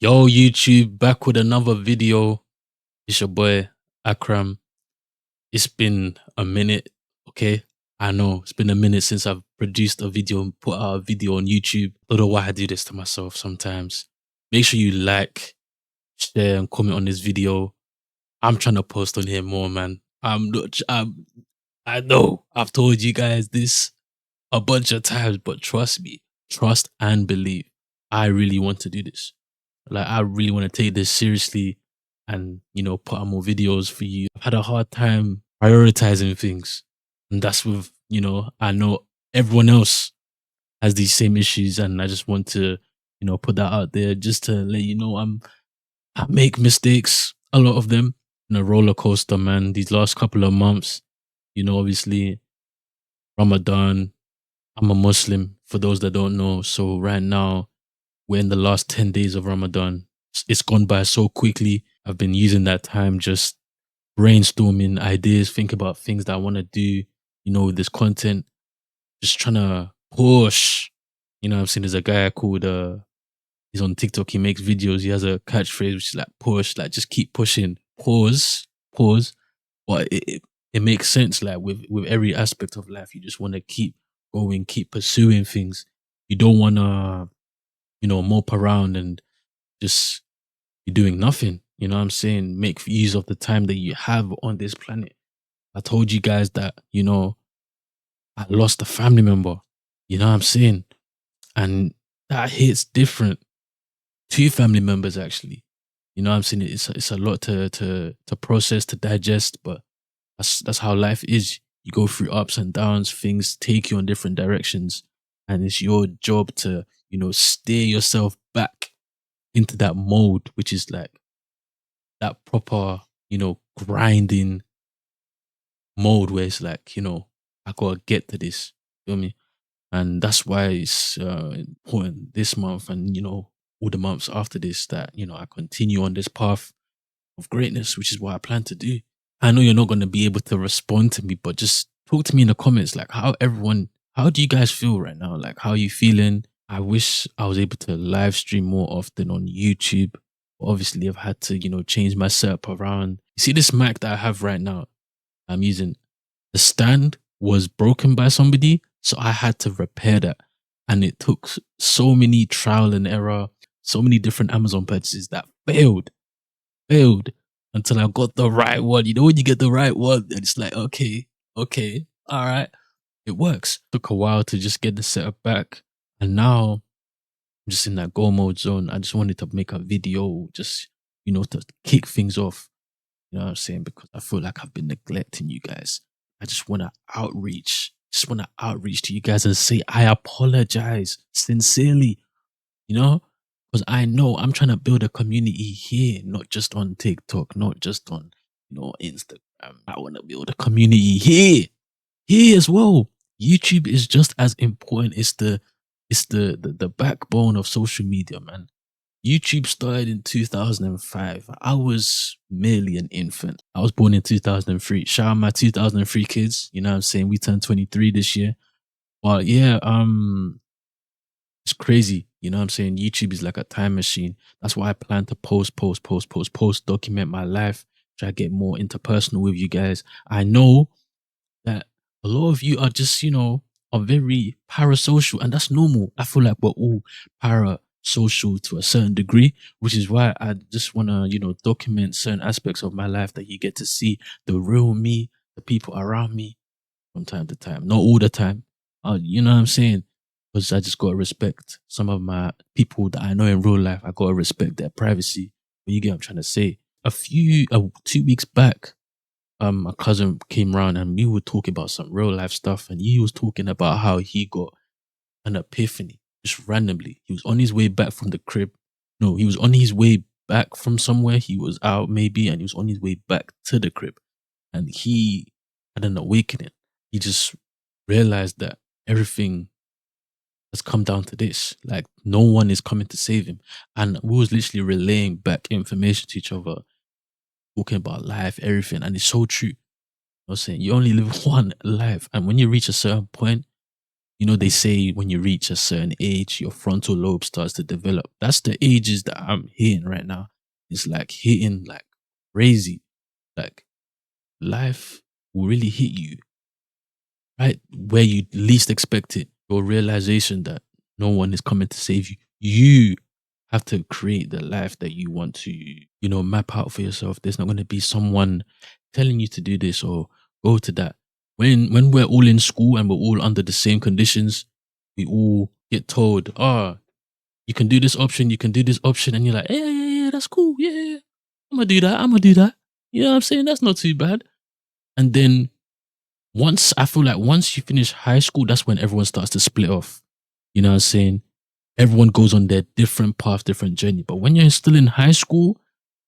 Yo, YouTube, back with another video. It's your boy, Akram. It's been a minute, okay? I know, it's been a minute since I've produced a video and put out a video on YouTube. Don't know why I do this to myself sometimes. Make sure you like, share, and comment on this video. I'm trying to post on here more, man. I know I've told you guys this a bunch of times, but trust me, trust and believe. I really want to do this. Like, I really want to take this seriously and, put out more videos for you. I've had a hard time prioritizing things. And that's with, I know everyone else has these same issues. And I just want to, put that out there just to let you know I make mistakes, a lot of them, in a roller coaster, man. These last couple of months, obviously, Ramadan, I'm a Muslim, for those that don't know. So right now, we're in the last 10 days of Ramadan. It's gone by so quickly. I've been using that time just brainstorming ideas, think about things that I want to do, with this content, just trying to push. I'm saying there's a guy called, he's on TikTok, he makes videos, he has a catchphrase which is like push, like just keep pushing, pause. But it makes sense, like with every aspect of life, you just want to keep going, keep pursuing things. You don't want to, mope around and just you're doing nothing. You know what I'm saying? Make use of the time that you have on this planet. I told you guys that, I lost a family member. You know what I'm saying? And that hits different. Two family members actually. You know what I'm saying? It's a lot to process, to digest, but that's how life is. You go through ups and downs, things take you in different directions. And it's your job to, steer yourself back into that mode, which is like that proper, grinding mode where it's like, I gotta get to this. Feel me? And that's why it's important this month and, all the months after this that, I continue on this path of greatness, which is what I plan to do. I know you're not gonna be able to respond to me, but just talk to me in the comments, like how do you guys feel right now? Like, how are you feeling? I wish I was able to live stream more often on YouTube. Obviously, I've had to, change my setup around. You see this mic that I have right now, I'm using, the stand was broken by somebody, so I had to repair that. And it took so many trial and error, so many different Amazon purchases that failed until I got the right one. You know, when you get the right one, and it's like, okay, all right, it works. Took a while to just get the setup back. And now I'm just in that go mode zone. I just wanted to make a video, just, to kick things off. You know what I'm saying? Because I feel like I've been neglecting you guys. I just want to outreach to you guys and say, I apologize sincerely, because I know I'm trying to build a community here, not just on TikTok, not just on, Instagram. I want to build a community here as well. YouTube is just as important. It's the backbone of social media, man. YouTube started in 2005. I was merely an infant. I was born in 2003. Shout out my 2003 kids. You know what I'm saying? We turned 23 this year. But yeah, it's crazy. You know what I'm saying? YouTube is like a time machine. That's why I plan to post, document my life, try to get more interpersonal with you guys. I know that a lot of you are just, are very parasocial, and that's normal. I feel like we're all parasocial to a certain degree, which is why I just want to, document certain aspects of my life that you get to see the real me, the people around me from time to time, not all the time. You know what I'm saying? Because I just got to respect some of my people that I know in real life. I got to respect their privacy. But you get what I'm trying to say. 2 weeks back, my cousin came around and we were talking about some real life stuff, and he was talking about how he got an epiphany just randomly. He was on his way back from the crib. No, he was on his way back from somewhere. He was out maybe, and he was on his way back to the crib, and he had an awakening. He just realized that everything has come down to this. Like, no one is coming to save him. And we was literally relaying back information to each other, talking about life, everything. And it's so true. I was saying you only live one life. And when you reach a certain point, You know, they say when you reach a certain age, your frontal lobe starts to develop. That's the ages that I'm hitting right now. It's like hitting like crazy. Like life will really hit you right where you least expect it. Your realization that no one is coming to save you. You have to create the life that you want to, map out for yourself. There's not going to be someone telling you to do this or go to that. When we're all in school and we're all under the same conditions, we all get told, you can do this option, you can do this option, and you're like, yeah, that's cool. Yeah. I'm gonna do that. I'm gonna do that. You know what I'm saying? That's not too bad. And then I feel like once you finish high school, that's when everyone starts to split off. You know what I'm saying? Everyone goes on their different path, different journey. But when you're still in high school,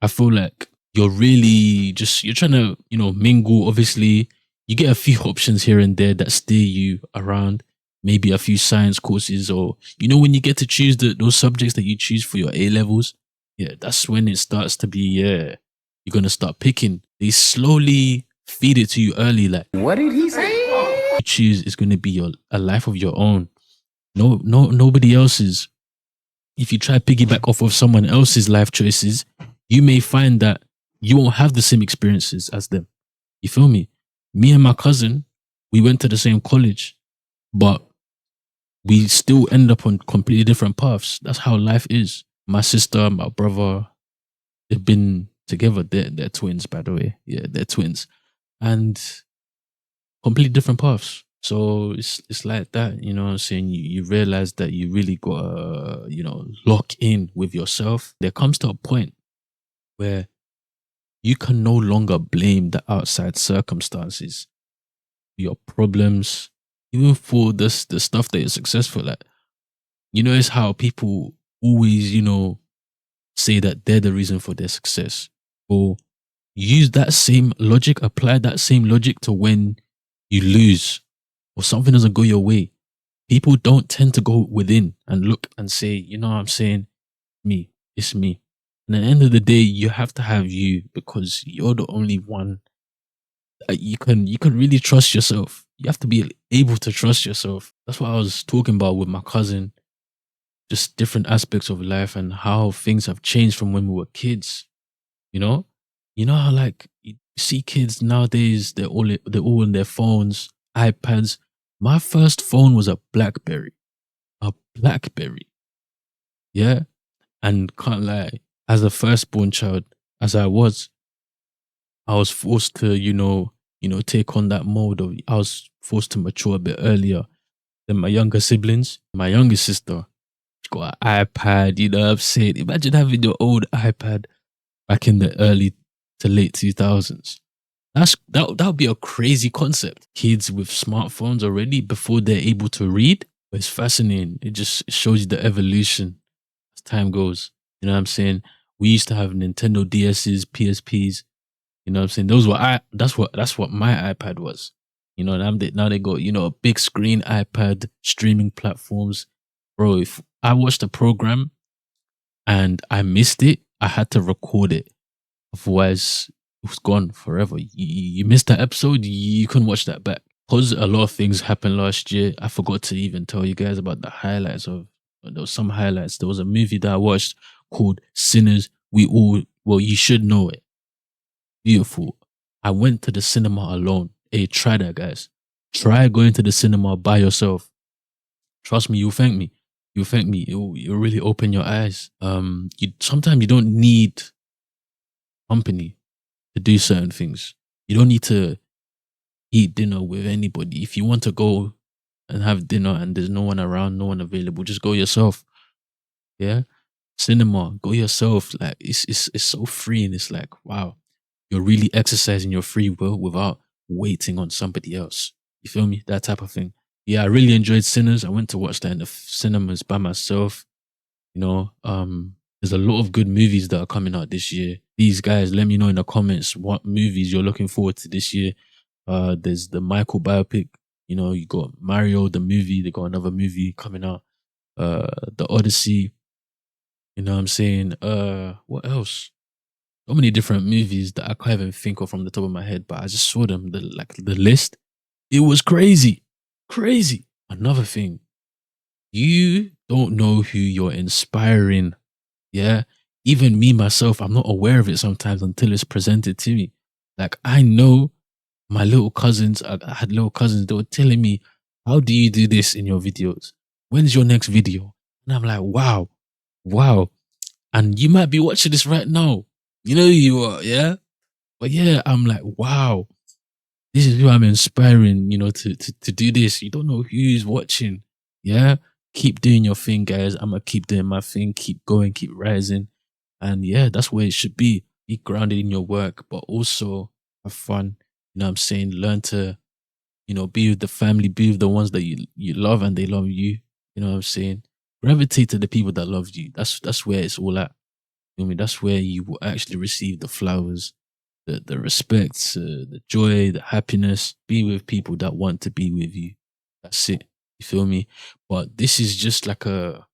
I feel like you're really you're trying to, mingle. Obviously, you get a few options here and there that steer you around. Maybe a few science courses, or when you get to choose those subjects that you choose for your A levels. Yeah, that's when it starts to be. Yeah, you're gonna start picking. They slowly feed it to you early, like What did he say? you choose is going to be a life of your own. Nobody else's. If you try to piggyback off of someone else's life choices, you may find that you won't have the same experiences as them. You feel me? Me and my cousin, we went to the same college, but we still end up on completely different paths. That's how life is. My sister, my brother, they've been together. They're twins, by the way. Yeah, they're twins. And completely different paths. So it's like that, you know what I'm saying? You realize that you really gotta, lock in with yourself. There comes to a point where you can no longer blame the outside circumstances, your problems, even for the stuff that you're successful at. It's how people always, say that they're the reason for their success. Or use that same logic, apply that same logic to when you lose or something doesn't go your way. People don't tend to go within and look and say, you know what I'm saying? Me, it's me. And at the end of the day, you have to have you because you're the only one that you can really trust yourself. You have to be able to trust yourself. That's what I was talking about with my cousin, just different aspects of life and how things have changed from when we were kids. You know? You know how like you see kids nowadays, they're all on their phones, iPads. My first phone was a Blackberry. A Blackberry. Yeah. And can't lie, as a firstborn child, as I was forced to, take on that mode of I was forced to mature a bit earlier than my younger siblings. My youngest sister, she got an iPad, you know what I'm saying? Imagine having your own iPad back in the early to late 2000s. That would be a crazy concept. Kids with smartphones already before they're able to read. But it's fascinating. It just shows you the evolution as time goes. You know what I'm saying? We used to have Nintendo DSs, PSPs. You know what I'm saying? Those were that's what my iPad was. Now they got, a big screen iPad, streaming platforms. Bro, if I watched a program and I missed it, I had to record it. Otherwise, it was gone forever. You missed that episode, you couldn't watch that back. Because a lot of things happened last year, I forgot to even tell you guys about the highlights of. There was some highlights. There was a movie that I watched called Sinners. You should know it. Beautiful. I went to the cinema alone. Hey, try that, guys. Try going to the cinema by yourself. Trust me, you'll thank me. You'll thank me. It'll really open your eyes. Sometimes you don't need company to do certain things. You don't need to eat dinner with anybody. If you want to go and have dinner and there's no one around, no one available, just go yourself. Yeah. Cinema, go yourself. Like it's so free and it's like, wow, you're really exercising your free will without waiting on somebody else. You feel me? That type of thing. Yeah, I really enjoyed Sinners. I went to watch that in the cinemas by myself. There's a lot of good movies that are coming out this year. These guys, let me know in the comments what movies you're looking forward to this year. There's the Michael biopic. You got Mario the movie. They got another movie coming out. The Odyssey. You know what I'm saying? What else? So many different movies that I can't even think of from the top of my head, but I just saw them. The list. It was crazy, crazy. another thing, you don't know who you're inspiring. Yeah. Even me, myself, I'm not aware of it sometimes until it's presented to me. Like, I know my little cousins, I had little cousins, they were telling me, how do you do this in your videos? When's your next video? And I'm like, wow, wow. And you might be watching this right now. You know who you are, yeah? But yeah, I'm like, wow, this is who I'm inspiring, to do this. You don't know who's watching. Yeah. Keep doing your thing, guys. I'm gonna keep doing my thing, keep going, keep rising. And yeah, that's where it should be. Be grounded in your work, but also have fun. You know what I'm saying? Learn to, be with the family, be with the ones that you love and they love you. You know what I'm saying? Gravitate to the people that love you. That's where it's all at. I mean, that's where you will actually receive the flowers, the respect, the joy, the happiness. Be with people that want to be with you. That's it. You feel me? But this is just like a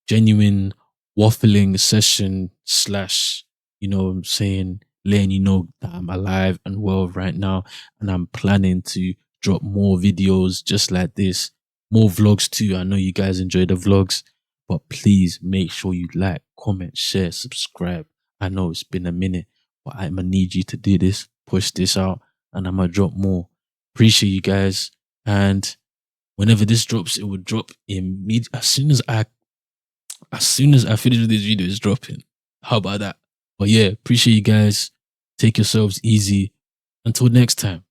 genuine waffling session slash, I'm saying, letting you know that I'm alive and well right now. And I'm planning to drop more videos just like this, more vlogs too. I know you guys enjoy the vlogs, but please make sure you like, comment, share, subscribe. I know it's been a minute, but I'm gonna need you to do this, push this out, and I'm gonna drop more. Appreciate you guys. And whenever this drops, it will drop immediately as soon as I finish with this video, it's dropping. How about that? But yeah, appreciate you guys. Take yourselves easy. Until next time.